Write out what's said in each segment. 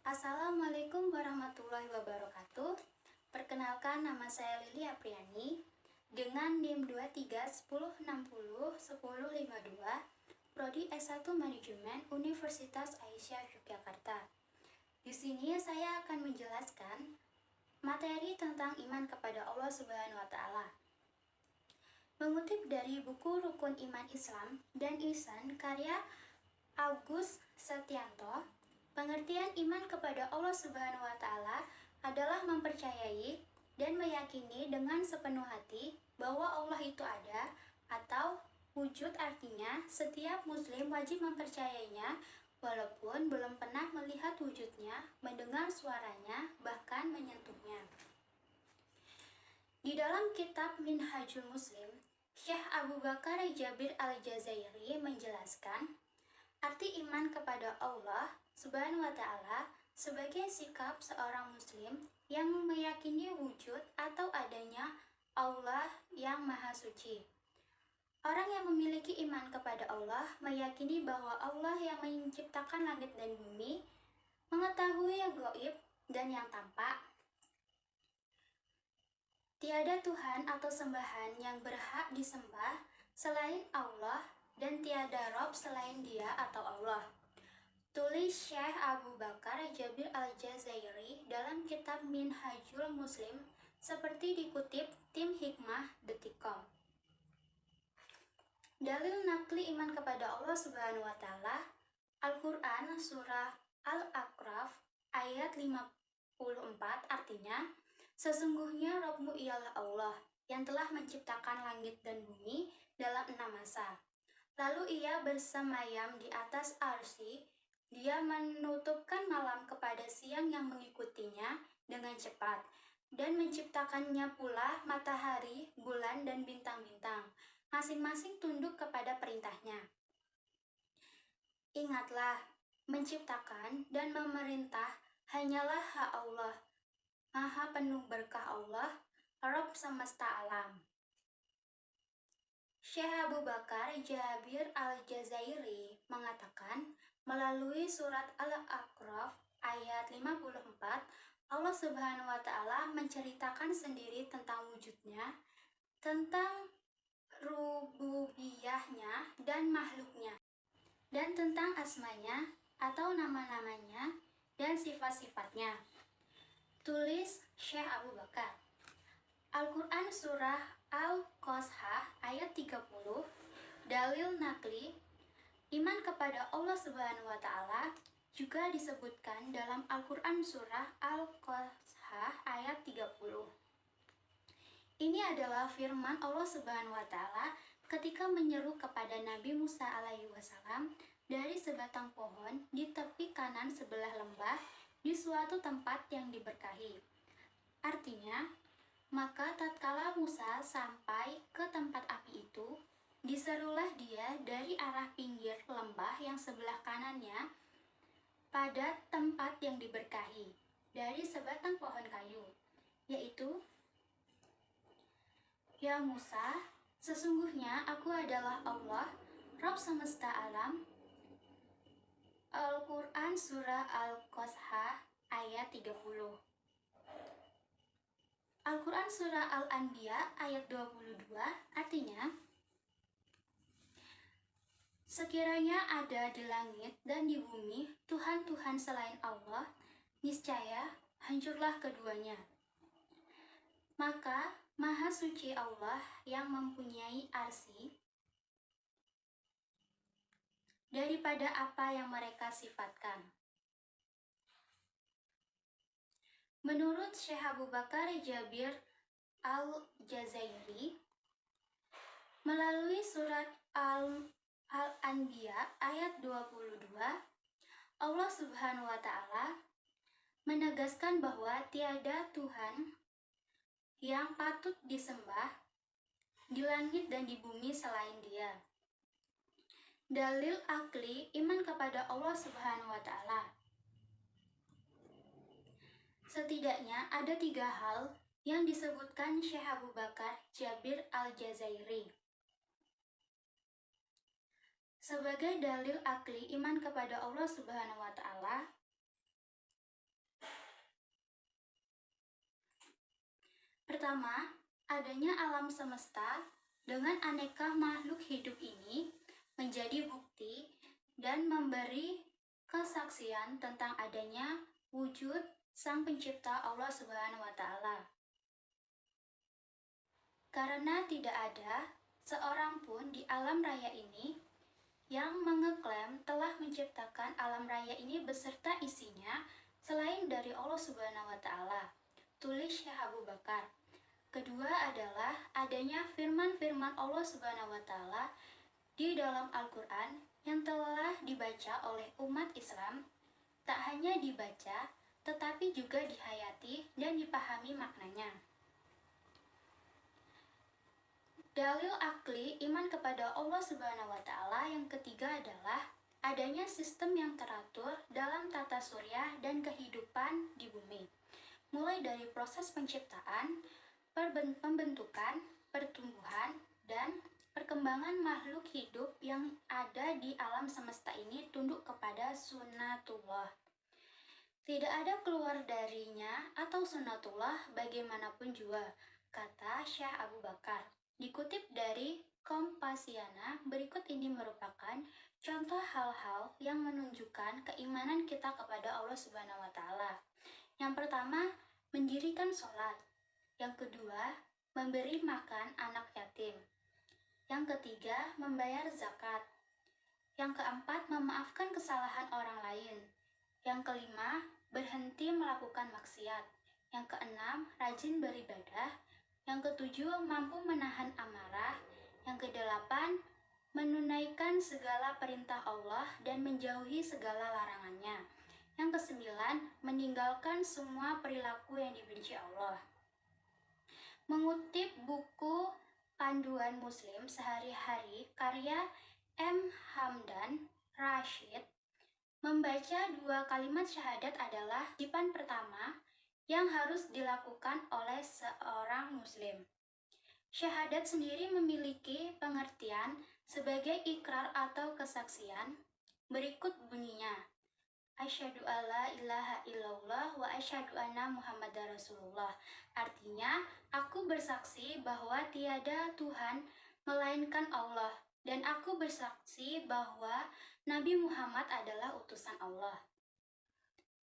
Assalamualaikum warahmatullahi wabarakatuh. Perkenalkan, nama saya Lili Apriani dengan NIM 2310601052, Prodi S1 Manajemen Universitas Aisyah Yogyakarta. Di sini saya akan menjelaskan materi tentang iman kepada Allah Subhanahu wa taala. Mengutip dari buku Rukun Iman Islam dan Ihsan karya Agus Setianto, pengertian iman kepada Allah Subhanahu wa taala adalah mempercayai dan meyakini dengan sepenuh hati bahwa Allah itu ada atau wujud, artinya setiap muslim wajib mempercayainya walaupun belum pernah melihat wujudnya, mendengar suaranya, bahkan menyentuhnya. Di dalam kitab Minhajul Muslim, Syekh Abu Bakar Jabir Al-Jazairi menjelaskan arti iman kepada Allah Subhanahu wa taala sebagai sikap seorang muslim yang meyakini wujud atau adanya Allah yang Maha Suci. Orang yang memiliki iman kepada Allah meyakini bahwa Allah yang menciptakan langit dan bumi, mengetahui yang gaib dan yang tampak. Tiada Tuhan atau sembahan yang berhak disembah selain Allah dan tiada Rob selain Dia atau Allah. Tulis Syekh Abu Bakar Jabir Al-Jazairi dalam kitab Minhajul Muslim seperti dikutip tim hikmah.com. Dalil nakli iman kepada Allah Subhanahu wa taala, Al-Qur'an surah Al-A'raf ayat 54, artinya sesungguhnya Rabbmu ialah Allah yang telah menciptakan langit dan bumi dalam 6 masa. Lalu ia bersemayam di atas arsy, dia menutupkan malam kepada siang yang mengikutinya dengan cepat, dan menciptakannya pula matahari, bulan, dan bintang-bintang, masing-masing tunduk kepada perintahnya. Ingatlah, menciptakan dan memerintah hanyalah hak Allah, Maha penuh berkah Allah, Rabb semesta alam. Syekh Abu Bakar Jabir Al-Jazairi mengatakan melalui surat Al-A'raf ayat 54, Allah Subhanahu wa taala menceritakan sendiri tentang wujudnya, tentang rububiyahnya dan makhluknya, dan tentang asmanya atau nama-namanya dan sifat-sifatnya. Tulis Syekh Abu Bakar. Al-Quran surah Al-Qasah ayat 30, dalil nakli iman kepada Allah Subhanahu wa taala juga disebutkan dalam Al-Quran surah Al-Qasah ayat 30. Ini adalah firman Allah Subhanahu wa taala ketika menyeru kepada Nabi Musa alaihi wasallam dari sebatang pohon di tepi kanan sebelah lembah di suatu tempat yang diberkahi. Artinya, maka tatkala Musa sampai ke tempat api itu, diserulah dia dari arah pinggir lembah yang sebelah kanannya pada tempat yang diberkahi dari sebatang pohon kayu, yaitu, Ya Musa, sesungguhnya aku adalah Allah, Rabb semesta alam. Al-Quran surah Al-Qasah ayat 30. Al-Quran surah Al-Anbiya ayat 22, artinya, sekiranya ada di langit dan di bumi Tuhan-Tuhan selain Allah, niscaya hancurlah keduanya. Maka Maha Suci Allah yang mempunyai arsy daripada apa yang mereka sifatkan. Menurut Syekh Abu Bakar Jabir Al-Jazairi, melalui surat Al-Anbiya ayat 22, Allah Subhanahu wa taala menegaskan bahwa tiada Tuhan yang patut disembah di langit dan di bumi selain Dia. Dalil akli iman kepada Allah Subhanahu wa taala. Setidaknya ada 3 hal yang disebutkan Syekh Abu Bakar Jabir Al-Jazairi sebagai dalil akli iman kepada Allah Subhanahu wa taala. Pertama, adanya alam semesta dengan aneka makhluk hidup ini menjadi bukti dan memberi kesaksian tentang adanya wujud Sang Pencipta Allah Subhanahu wa Ta'ala. Karena tidak ada seorang pun di alam raya ini yang mengeklaim telah menciptakan alam raya ini beserta isinya selain dari Allah Subhanahu wa Ta'ala. Tulis Syekh Abu Bakar. Kedua adalah adanya firman-firman Allah Subhanahu wa Ta'ala di dalam Al-Quran yang telah dibaca oleh umat Islam, tak hanya dibaca tetapi juga dihayati dan dipahami maknanya. Dalil akli iman kepada Allah Subhanahu wa Ta'ala yang ketiga adalah adanya sistem yang teratur dalam tata surya dan kehidupan di bumi, mulai dari proses penciptaan, pembentukan, pertumbuhan, dan perkembangan makhluk hidup yang ada di alam semesta ini tunduk kepada sunnatullah. Tidak ada keluar darinya atau sunnatullah bagaimanapun juga, kata Syekh Abu Bakar. Dikutip dari Kompasiana, berikut ini merupakan contoh hal-hal yang menunjukkan keimanan kita kepada Allah Subhanahu wa Ta'ala. Yang pertama, mendirikan sholat. Yang kedua, memberi makan anak yatim. Yang ketiga, membayar zakat. Yang keempat, memaafkan kesalahan orang lain. Yang kelima, berhenti melakukan maksiat. Yang keenam, rajin beribadah. Yang ketujuh, mampu menahan amarah. Yang kedelapan, menunaikan segala perintah Allah dan menjauhi segala larangannya. Yang kesembilan, meninggalkan semua perilaku yang dibenci Allah. Mengutip buku Panduan Muslim Sehari-hari karya M. Hamdan Rashid, membaca 2 kalimat syahadat adalah kewajiban pertama yang harus dilakukan oleh seorang muslim. Syahadat sendiri memiliki pengertian sebagai ikrar atau kesaksian. Berikut bunyinya. Asyhadu alla ilaha illallah wa asyhadu anna Muhammadar Rasulullah. Artinya, aku bersaksi bahwa tiada Tuhan melainkan Allah, dan aku bersaksi bahwa Nabi Muhammad adalah utusan Allah.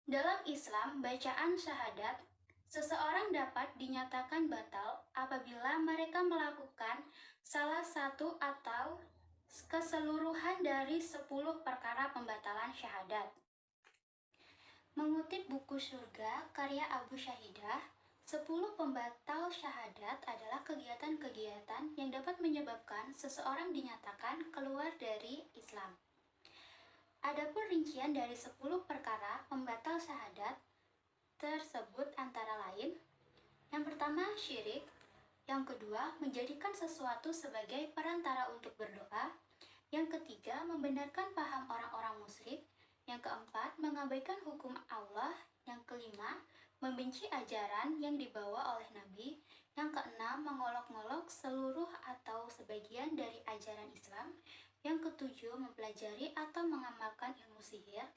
Dalam Islam, bacaan syahadat seseorang dapat dinyatakan batal apabila mereka melakukan salah satu atau keseluruhan dari 10 perkara pembatalan syahadat. Mengutip buku Surga karya Abu Syahidah, 10 pembatal syahadat adalah kegiatan-kegiatan yang dapat menyebabkan seseorang dinyatakan keluar dari Islam. Adapun rincian dari 10 perkara pembatal syahadat tersebut antara lain: yang pertama, syirik. Yang kedua, menjadikan sesuatu sebagai perantara untuk berdoa. Yang ketiga, membenarkan paham orang-orang musyrik. Yang keempat, mengabaikan hukum Allah. Yang kelima, membenci ajaran yang dibawa oleh Nabi. Yang keenam, mengolok-ngolok seluruh atau sebagian dari ajaran Islam. Yang ketujuh, mempelajari atau mengamalkan ilmu sihir.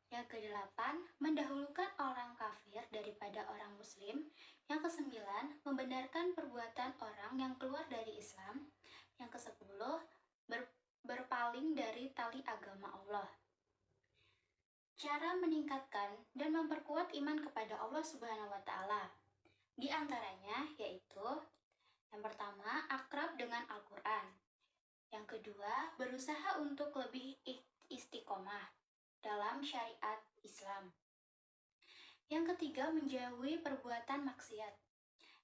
Yang kedelapan, mendahulukan orang kafir daripada orang muslim. Yang kesembilan, membenarkan perbuatan orang yang keluar dari Islam. Yang kesepuluh, berpaling dari tali agama Allah. Cara meningkatkan dan memperkuat iman kepada Allah Subhanahu wa Ta'ala. Di antaranya yaitu: yang pertama, akrab dengan Al-Quran. Yang kedua, berusaha untuk lebih istiqomah dalam syariat Islam. Yang ketiga, menjauhi perbuatan maksiat.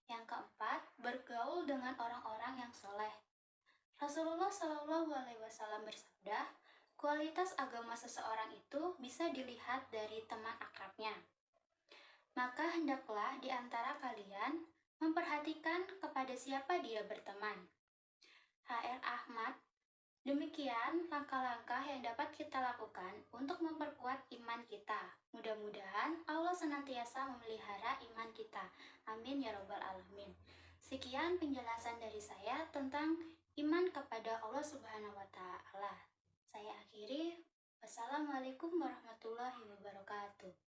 Yang keempat, bergaul dengan orang-orang yang soleh. Rasulullah Shallallahu Alaihi Wasallam bersabda, kualitas agama seseorang itu bisa dilihat dari teman akrabnya. Maka hendaklah di antara kalian memperhatikan kepada siapa dia berteman. H.R. Ahmad. Demikian langkah-langkah yang dapat kita lakukan untuk memperkuat iman kita. Mudah-mudahan Allah senantiasa memelihara iman kita. Amin ya robbal alamin. Sekian penjelasan dari saya tentang iman kepada Allah Subhanahu wa Ta'ala. Saya akhiri. Wassalamualaikum warahmatullahi wabarakatuh.